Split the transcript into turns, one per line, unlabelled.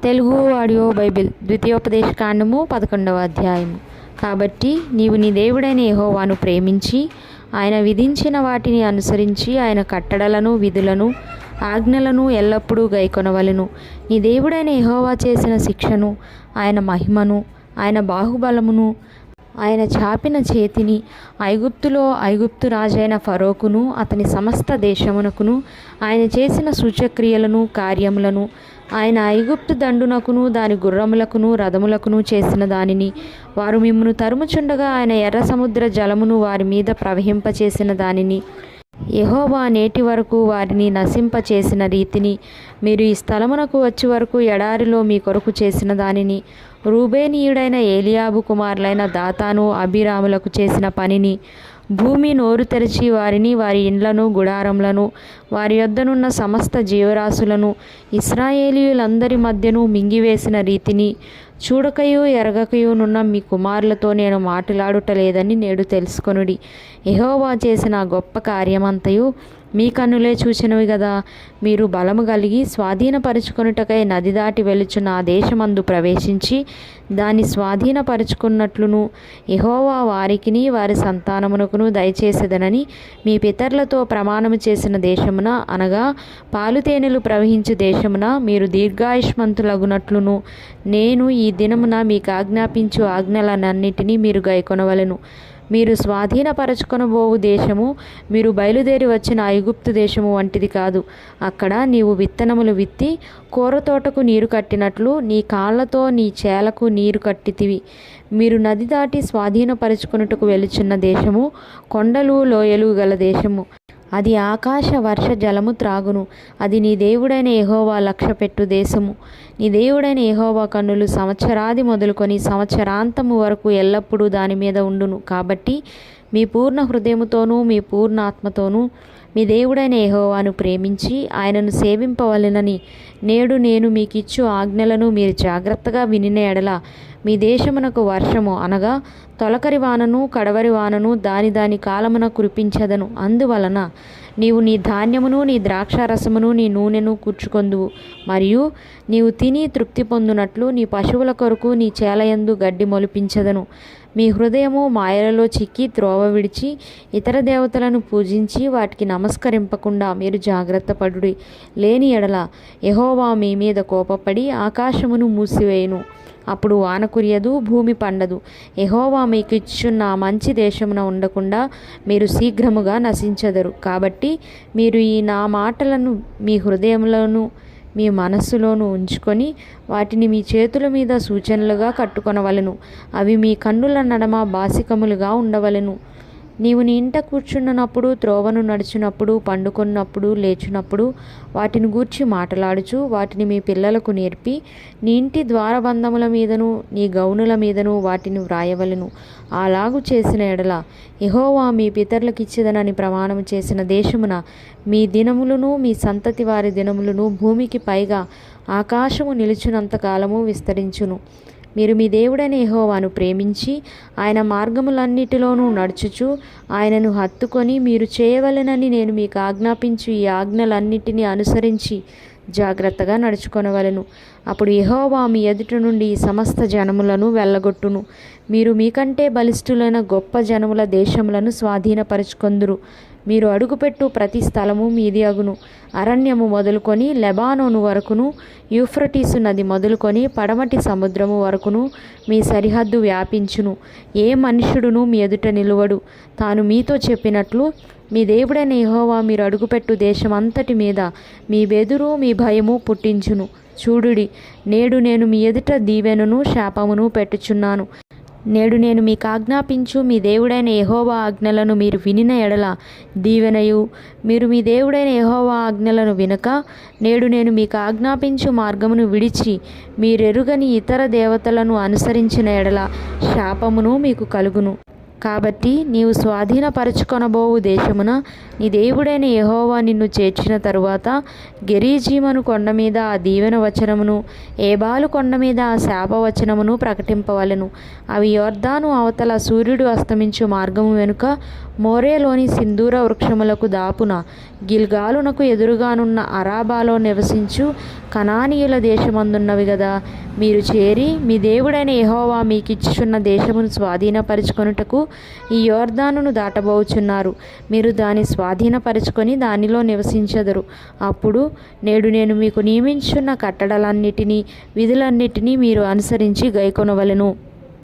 Telugu audio Bible ద్వితీయోపదేశకాండము 11వ అధ్యాయము. కాబట్టి నీవు నీ దేవుడైన యెహోవాను ప్రేమించి ఆయన విధించిన వాటిని అనుసరించి ఆయన కట్టడలను, విధులను, ఆజ్ఞలను ఎల్లప్పుడూ గైకొనవలెను. నీ దేవుడైన యెహోవా చేసిన శిక్షను, ఆయన మహిమను, ఆయన బాహుబలమును, ఆయన చాపిన చేతిని ఐగుప్తులో ఐగుప్తు రాజైన ఫరోకును అతని సమస్త దేశమునకును ఆయన చేసిన సూచక్రియలను, కార్యములను, ఆయన ఐగుప్తు దండునకును దాని గుర్రములకును రథములకును చేసిన దానిని, వారు మిమ్మును తరుముచుండగా ఆయన ఎర్ర సముద్ర జలమును వారి మీద ప్రవహింపచేసిన దానిని, యెహోవా నేటి వరకు వారిని నశింపచేసిన రీతిని, మీరు ఈ స్థలమునకు వచ్చి వరకు ఎడారిలో మీ కొరకు చేసిన దానిని, రూబేనీయుడైన ఏలియాబు కుమారులైన దాతాను, అబీరాములకు చేసిన పనిని, భూమి నోరు తెరిచి వారిని, వారి ఇండ్లను, గుడారములను, వారి యొద్దనున్న సమస్త జీవరాశులను ఇశ్రాయేలీయులందరి మధ్యను మింగివేసిన రీతిని చూడకయు ఎరగకయునున్న మీ కుమారులతో నేను మాట్లాడుటలేదని నేడు తెలుసుకొనుడి. యెహోవా చేసిన గొప్ప కార్యమంతయు మీ కన్నులే చూచినవి గదా. మీరు బలము కలిగి స్వాధీనపరుచుకొనుటకై నది దాటి వెలుచున్న ఆ దేశమందు ప్రవేశించి దాన్ని స్వాధీనపరుచుకున్నట్లును యెహోవా వారికిని వారి సంతానమునకును దయచేసేదనని మీ పితరులతో ప్రమాణము చేసిన దేశమున, అనగా పాలుతేనెలు ప్రవహించు దేశమున మీరు దీర్ఘాయుష్మంతులగునట్లును నేను ఈ దినమున మీకు ఆజ్ఞాపించు ఆజ్ఞలనన్నిటినీ మీరు గైకొనవలెను. మీరు స్వాధీనపరచుకొనబోవు దేశము మీరు బయలుదేరి వచ్చిన ఐగుప్తు దేశము వంటిది కాదు. అక్కడ నీవు విత్తనములు విత్తి కూరతోటకు నీరు కట్టినట్లు నీ కాళ్లతో నీ చేలకు నీరు కట్టితివి. మీరు నది దాటి స్వాధీనపరచుకొనుటకు వెలుచున్న దేశము కొండలు, లోయలు గల దేశము. అది ఆకాశ వర్ష జలము త్రాగును. అది నీ దేవుడైన యెహోవా లక్ష్యపెట్టు దేశము. నీ దేవుడైన యెహోవా కన్నులు సంవత్సరాది మొదలుకొని సంవత్సరాంతము వరకు ఎల్లప్పుడూ దాని మీద ఉండును. కాబట్టి మీ పూర్ణ హృదయముతోనూ మీ పూర్ణ ఆత్మతోనూ మీ దేవుడైన యెహోవాను ప్రేమించి ఆయనను సేవింపవలెనని నేడు నేను మీకిచ్చు ఆజ్ఞలను మీరు జాగ్రత్తగా వినిన ఎడల మీ దేశమునకు వర్షము, అనగా తొలకరి వానను కడవరి వానను దాని దాని కాలమున కురిపించదను. అందువలన నీవు నీ ధాన్యమును, నీ ద్రాక్షారసమును, నీ నూనెను కూర్చుకొందువు. మరియు నీవు తిని తృప్తి పొందునట్లు నీ పశువుల కొరకు నీ చేలయందు గడ్డి మొలిపించదను. మీ హృదయము మాయలలో చిక్కి త్రోవ విడిచి ఇతర దేవతలను పూజించి వాటికి నమస్కరింపకుండా మీరు జాగ్రత్త పడుడి. లేని ఎడల యెహోవా మీ మీద కోపపడి ఆకాశమును మూసివేయును. అప్పుడు వాన కురియదు, భూమి పండదు. యెహోవా మీకు ఇచ్చున్న మంచి దేశమున ఉండకుండా మీరు శీఘ్రముగా నశించెదరు. కాబట్టి మీరు ఈ నా మాటలను మీ హృదయములోను మీ మనస్సులోను ఉంచుకొని వాటిని మీ చేతుల మీద సూచనలుగా కట్టుకొనవలెను. అవి మీ కన్నుల నడమ బాసికములుగా ఉండవలెను. నీవు నీ ఇంట కూర్చున్నప్పుడు, త్రోవను నడిచినప్పుడు, పండుకొన్నప్పుడు, లేచినప్పుడు వాటిని గూర్చి మాటలాడుచు వాటిని మీ పిల్లలకు నేర్పి నీ ఇంటి ద్వారబంధముల మీదను నీ గౌనుల మీదను వాటిని వ్రాయవలెను. అలాగు చేసిన ఎడల యెహోవా మీ పితరులకు ఇచ్చేదనని ప్రమాణము చేసిన దేశమున మీ దినములను మీ సంతతి వారి దినములను భూమికి పైగా ఆకాశము నిలుచునంత కాలము విస్తరించును. మీరు మీ దేవుడైన యెహోవాను ప్రేమించి ఆయన మార్గములన్నిటిలోనూ నడుచుచు ఆయనను హత్తుకొని మీరు చేయవలెనని నేను మీకు ఆజ్ఞాపించు ఈ ఆజ్ఞలన్నిటినీ అనుసరించి జాగ్రత్తగా నడుచుకొనవలెను. అప్పుడు యెహోవా మీ ఎదుట నుండి ఈ సమస్త జనములను వెళ్ళగొట్టును. మీరు మీకంటే బలిష్ఠులైన గొప్ప జనముల దేశములను స్వాధీనపరచుకొందురు. మీరు అడుగుపెట్టు ప్రతి స్థలము మీది అగును. అరణ్యము మొదలుకొని లెబానోను వరకును, యూఫ్రటీసు నది మొదలుకొని పడమటి సముద్రము వరకును మీ సరిహద్దు వ్యాపించును. ఏ మనుష్యుడును మీ ఎదుట నిలువడు. తాను మీతో చెప్పినట్లు మీ దేవుడైన యెహోవా మీరు అడుగుపెట్టు దేశమంతటి మీద మీ బెదురు మీ భయము పుట్టించును. చూడుడి, నేడు నేను మీ ఎదుట దీవెనను శాపమును పెట్టుచున్నాను. నేడు నేను మీకు ఆజ్ఞాపించు మీ దేవుడైన యెహోవా ఆజ్ఞలను మీరు వినిన ఎడల దీవెనయు, మీరు మీ దేవుడైన యెహోవా ఆజ్ఞలను వినక నేడు నేను మీకు ఆజ్ఞాపించు మార్గమును విడిచి మీరెరుగని ఇతర దేవతలను అనుసరించిన ఎడల శాపమును మీకు కలుగును. కాబట్టి నీవు స్వాధీనపరచుకొనబోవు దేశమున నీ దేవుడైన యెహోవా నిన్ను చేర్చిన తరువాత గెరిజీమను కొండ మీద ఆ దీవెన వచనమును, ఏబాలు కొండ మీద ఆ శాపవచనమును ప్రకటింపవలెను. అవి యొర్దాను అవతల సూర్యుడు అస్తమించు మార్గము వెనుక మోరేలోని సింధూర వృక్షములకు దాపున గిల్గాలునకు ఎదురుగానున్న అరాబాలో నివసించు కనానీయుల దేశమందున్నవి గదా. మీరు చేరి మీ దేవుడైన యెహోవా మీకిచ్చుచున్న దేశమును స్వాధీనపరచుకొనుటకు ఈ యొర్దానును దాటబోచున్నారు. మీరు దాన్ని స్వాధీనపరచుకొని దానిలో నివసించెదరు. అప్పుడు నేడు నేను మీకు నియమించున్న కట్టడలన్నిటినీ విధులన్నిటినీ మీరు అనుసరించి గైకొనవలెను.